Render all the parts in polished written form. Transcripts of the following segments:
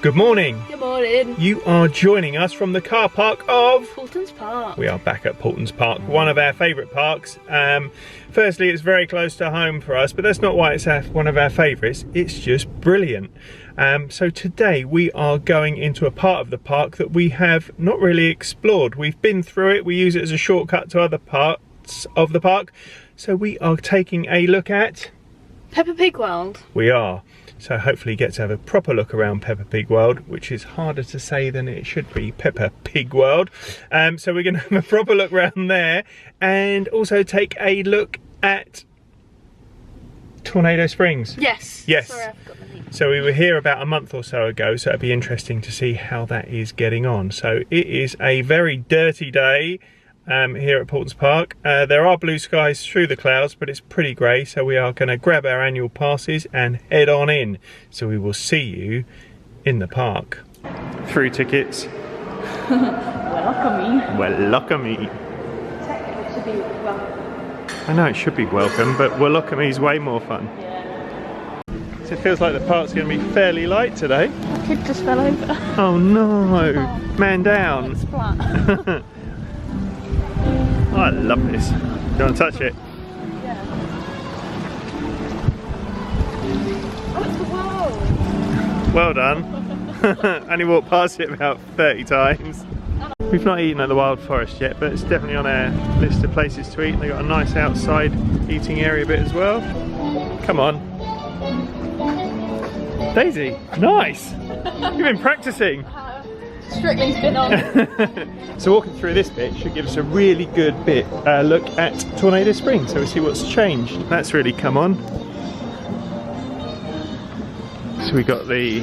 Good morning. Good morning. You are joining us from the car park of Paultons Park. We are back at Paultons Park, one of our favourite parks. Firstly, it's very close to home for us, but that's not why it's one of our favourites. It's just brilliant. So today we are going into a part of the park that we have not really explored. We've been through it, we use it as a shortcut to other parts of the park. So we are taking a look at Peppa Pig World. We are. So hopefully get to have a proper look around Peppa Pig World, which is harder to say than it should be, Peppa Pig World. So we're going to have a proper look around there and also take a look at Tornado Springs. Yes. Yes. Sorry, I forgot the name. So we were here about a month or so ago, so it'd be interesting to see how that is getting on. So it is a very dirty day here at Paultons Park. There are blue skies through the clouds, but it's pretty grey, so we are going to grab our annual passes and head on in. So we will see you in the park. Through tickets. Welcome. Technically it should be welcome. I know it should be welcome, but welcome is way more fun. Yeah. So it feels like the park's going to be fairly light today. My kid just fell over. Oh no! Man down. It's flat. Oh, I love this. Do you want to touch it? Yeah. Oh, it's the world. Well done. Only walked past it about 30 times. We've not eaten at the Wild Forest yet, but it's definitely on our list of places to eat. They've got a nice outside eating area bit as well. Come on. Daisy, nice. You've been practicing. Strictly's been on. So walking through this bit should give us a really good look at Tornado Springs, so we'll see what's changed. That's really come on. So we got the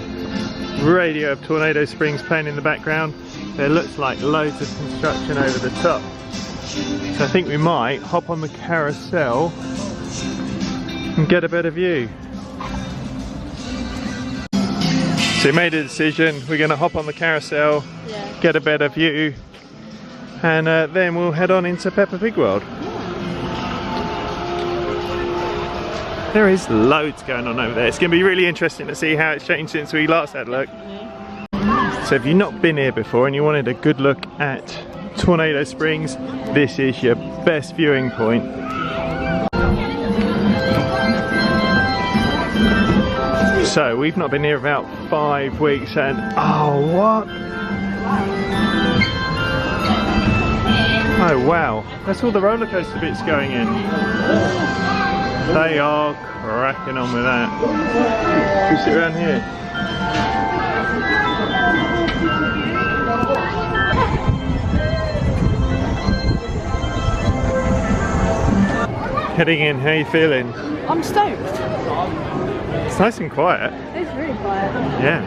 radio of Tornado Springs playing in the background. There looks like loads of construction over the top. So I think we might hop on the carousel and get a better view. So we made a decision, we're going to hop on the carousel, get a better view, and then we'll head on into Peppa Pig World. There is loads going on over there. It's going to be really interesting to see how it's changed since we last had a look. So if you've not been here before and you wanted a good look at Tornado Springs, this is your best viewing point. So we've not been here about 5 weeks and oh what? Oh wow, that's all the roller coaster bits going in. They are cracking on with that. Can we sit around here? Heading in, how are you feeling? I'm stoked. It's nice and quiet. It's really quiet. Yeah.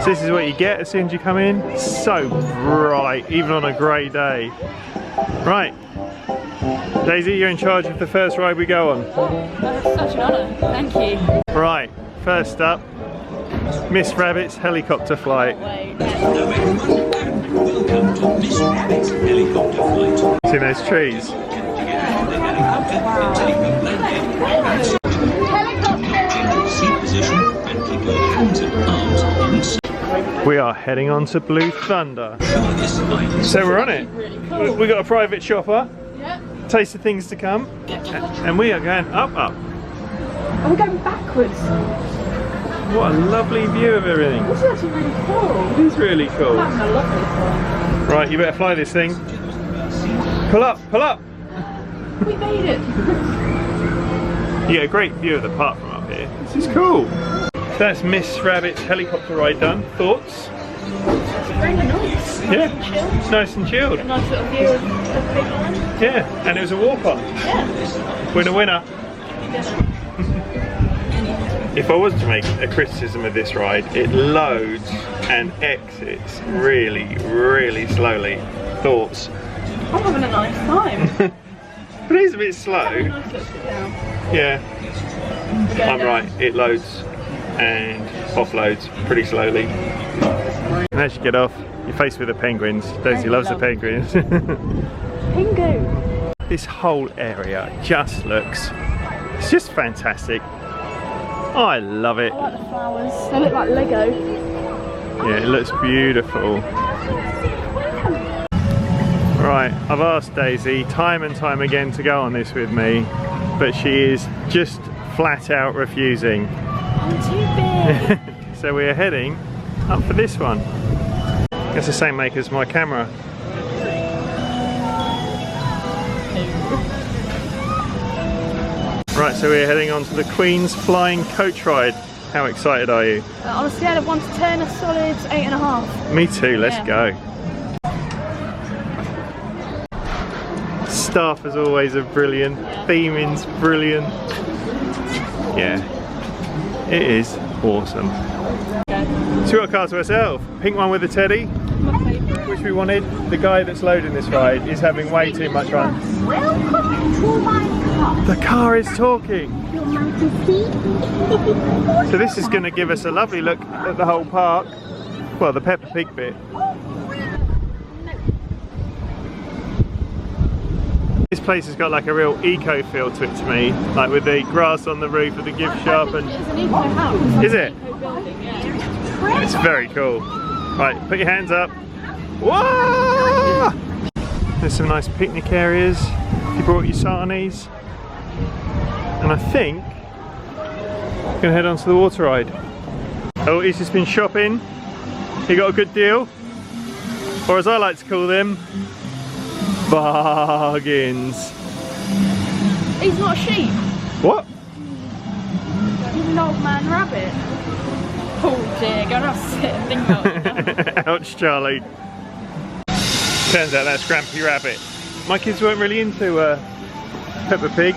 So this is what you get as soon as you come in. It's so bright, even on a grey day. Right. Daisy, you're in charge of the first ride we go on. That's such an honour. Thank you. Right. First up, Miss Rabbit's helicopter flight. Welcome to Miss Rabbit's helicopter flight. See those trees? We are heading on to Blue Thunder. So we're on it. Really cool. We got a private chopper. Yeah. Taste of things to come. And we are going up. Oh, we're going backwards. What a lovely view of everything. This is actually really cool. It is really cool. I'm having a lovely time. Right, you better fly this thing. Pull up, pull up. We made it. You get a great view of the park from up here. This is cool. So that's Miss Rabbit's helicopter ride done. Thoughts? Very nice. Yeah, it's nice and chilled. A nice little view of the big one. Yeah, and it was a walk on. Yeah. Winner, winner. If I was to make a criticism of this ride, it loads and exits really, really slowly. Thoughts? I'm having a nice time. But it is a bit slow. Nice little sit down. Yeah, I'm down. right. It loads and offloads pretty slowly. And as you get off, you're faced with the penguins. Daisy loves the penguins. Pingu. This whole area just looks, it's just fantastic. I love it. I like the flowers. They look like Lego. Yeah, it looks beautiful. Right, I've asked Daisy time and time again to go on this with me, but she is just flat out refusing. I'm too big. So we're heading up for this one. It's the same make as my camera. Right, so we're heading on to the Queen's Flying Coach Ride. How excited are you? On a scale of 1 to 10, a solid 8.5. Me too, let's go. Staff as always are brilliant, theming's brilliant. Yeah, it is awesome. So we got a car to ourselves. Pink one with a teddy, which we wanted. The guy that's loading this ride is having way too much fun. Welcome to my car. The car is talking. Your Majesty. So this is going to give us a lovely look at the whole park. Well, the Peppa Pig bit. This place has got like a real eco feel to it to me, like with the grass on the roof of the gift shop and... It's an eco house. Is it? Eco building, yeah. It's very cool. Right, put your hands up. Whoa! There's some nice picnic areas if you brought your sarnies. And I think we're gonna head on to the water ride. Oh, he's just been shopping. He got a good deal. Or as I like to call them, bargains. He's not a sheep. What? He's an old man rabbit. Oh dear, go and sit and think about it. Ouch, Charlie. Turns out that's Grampy Rabbit. My kids weren't really into Peppa Pig.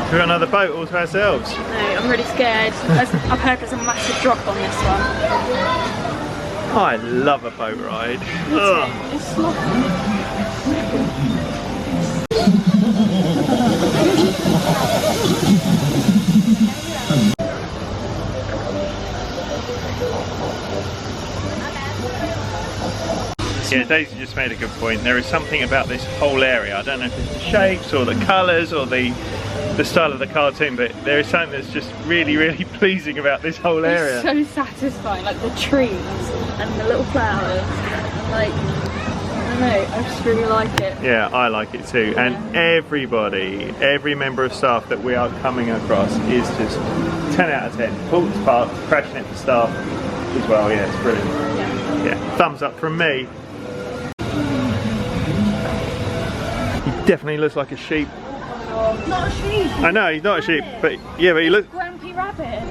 We've got another boat all to ourselves. No, I'm really scared. I've heard there's a massive drop on this one. I love a boat ride. Ugh. It's sloppy. Yeah, Daisy just made a good point. There is something about this whole area. I don't know if it's the shapes or the colours or the style of the cartoon, but there is something that's just really, really pleasing about this whole area. It's so satisfying, like the trees and the little flowers. And like, I don't know, I just really like it. Yeah, I like it too. Yeah. And every member of staff that we are coming across is just 10 out of 10. Paultons Park, crashing it for staff as well. Yeah, it's brilliant. Yeah, thumbs up from me. He definitely looks like a sheep. Not a sheep. I know, he's not a sheep, but yeah, but he looks... Grampy Rabbit.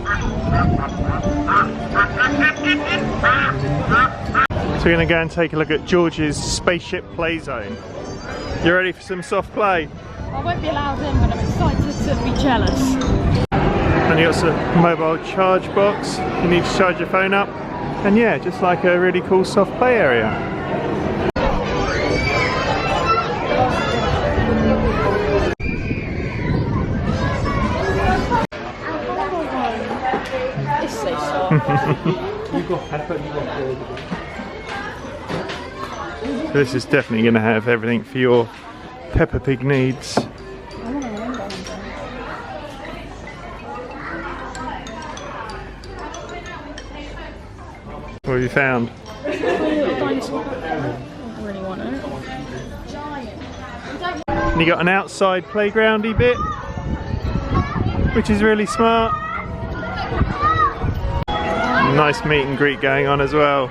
So we're going to go and take a look at George's spaceship play zone. You ready for some soft play? I won't be allowed in, but I'm excited to be jealous. And you got some mobile charge box. You need to charge your phone up. And yeah, just like a really cool soft play area. It's so soft. This is definitely going to have everything for your Peppa Pig needs. What have you found? I really want it. And you got an outside playgroundy bit, which is really smart. Nice meet and greet going on as well.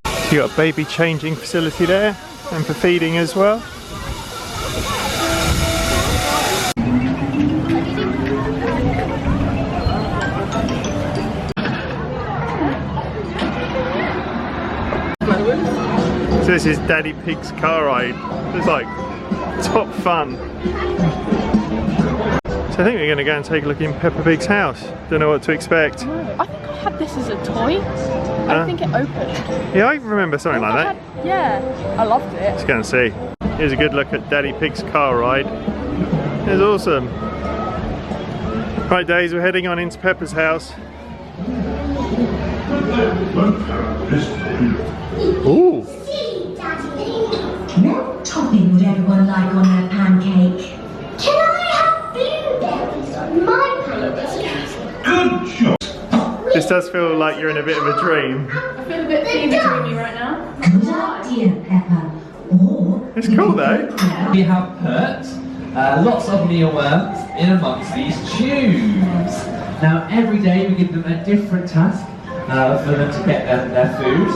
So you got a baby changing facility there, and for feeding as well. So this is Daddy Pig's car ride. It's like top fun. So I think we're going to go and take a look in Peppa Pig's house. Don't know what to expect. No, I think I had this as a toy. I think it opened. Yeah, I remember something like that. Yeah, I loved it. Let's go and see. Here's a good look at Daddy Pig's car ride. It's awesome. Right, Days, we're heading on into Peppa's house. Ooh. No talk topping would everyone like on their pancake? Can I have blueberries on my pancake? Good job. This does feel like you're in a bit of a dream. I feel a bit fever-dreamy right now. Good idea, Peppa. Or It's cool though. We have put lots of mealworms in amongst these tubes. Now every day we give them a different task for them to get their food.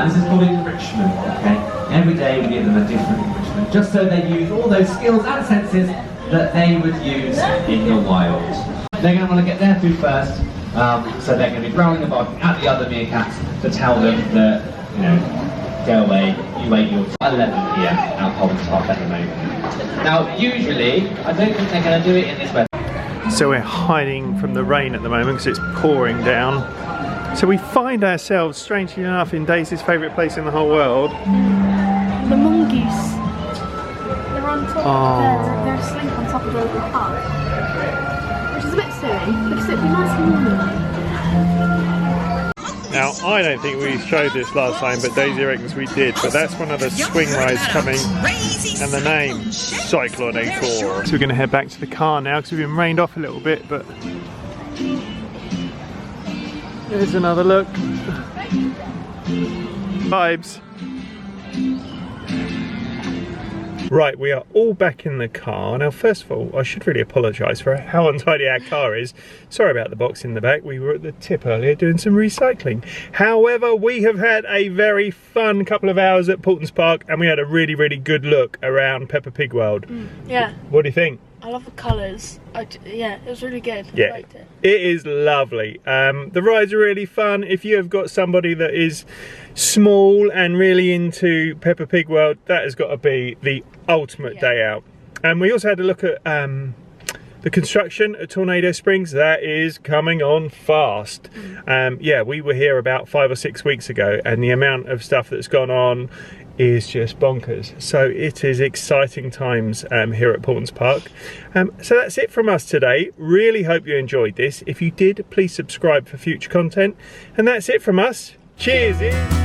This is called enrichment, okay? Every day we give them a different enrichment, just so they use all those skills and senses that they would use in the wild. They're going to want to get their food first, so they're going to be growling and barking at the other meerkats to tell them that, you know, go away, you wait your 11 here at Paulton at the moment. Now, usually, I don't think they're going to do it in this way. So we're hiding from the rain at the moment because it's pouring down. So we find ourselves, strangely enough, in Daisy's favourite place in the whole world. The mongoose. They're on top. They're asleep on top of the little hut, which is a bit silly because it'd be nice and warm tonight. Now, I don't think we showed this last time, but Daisy reckons we did. But that's one of the swing rides coming, and the name, Cyclonator. So we're going to head back to the car now because we've been rained off a little bit, but here's another look. Vibes. Right, we are all back in the car. Now, first of all, I should really apologise for how untidy our car is. Sorry about the box in the back. We were at the tip earlier doing some recycling. However, we have had a very fun couple of hours at Paultons Park, and we had a really, really good look around Peppa Pig World. Yeah. What do you think? I love the colours. Yeah, it was really good. Yeah, I liked it. It is lovely. The rides are really fun. If you have got somebody that is small and really into Peppa Pig World, that has got to be the ultimate day out. And we also had a look at the construction at Tornado Springs. That is coming on fast. Yeah, we were here about 5 or 6 weeks ago, and the amount of stuff that's gone on is just bonkers. So it is exciting times here at Paultons Park. So that's it from us today. Really hope you enjoyed this. If you did, please subscribe for future content. And that's it from us. Cheers.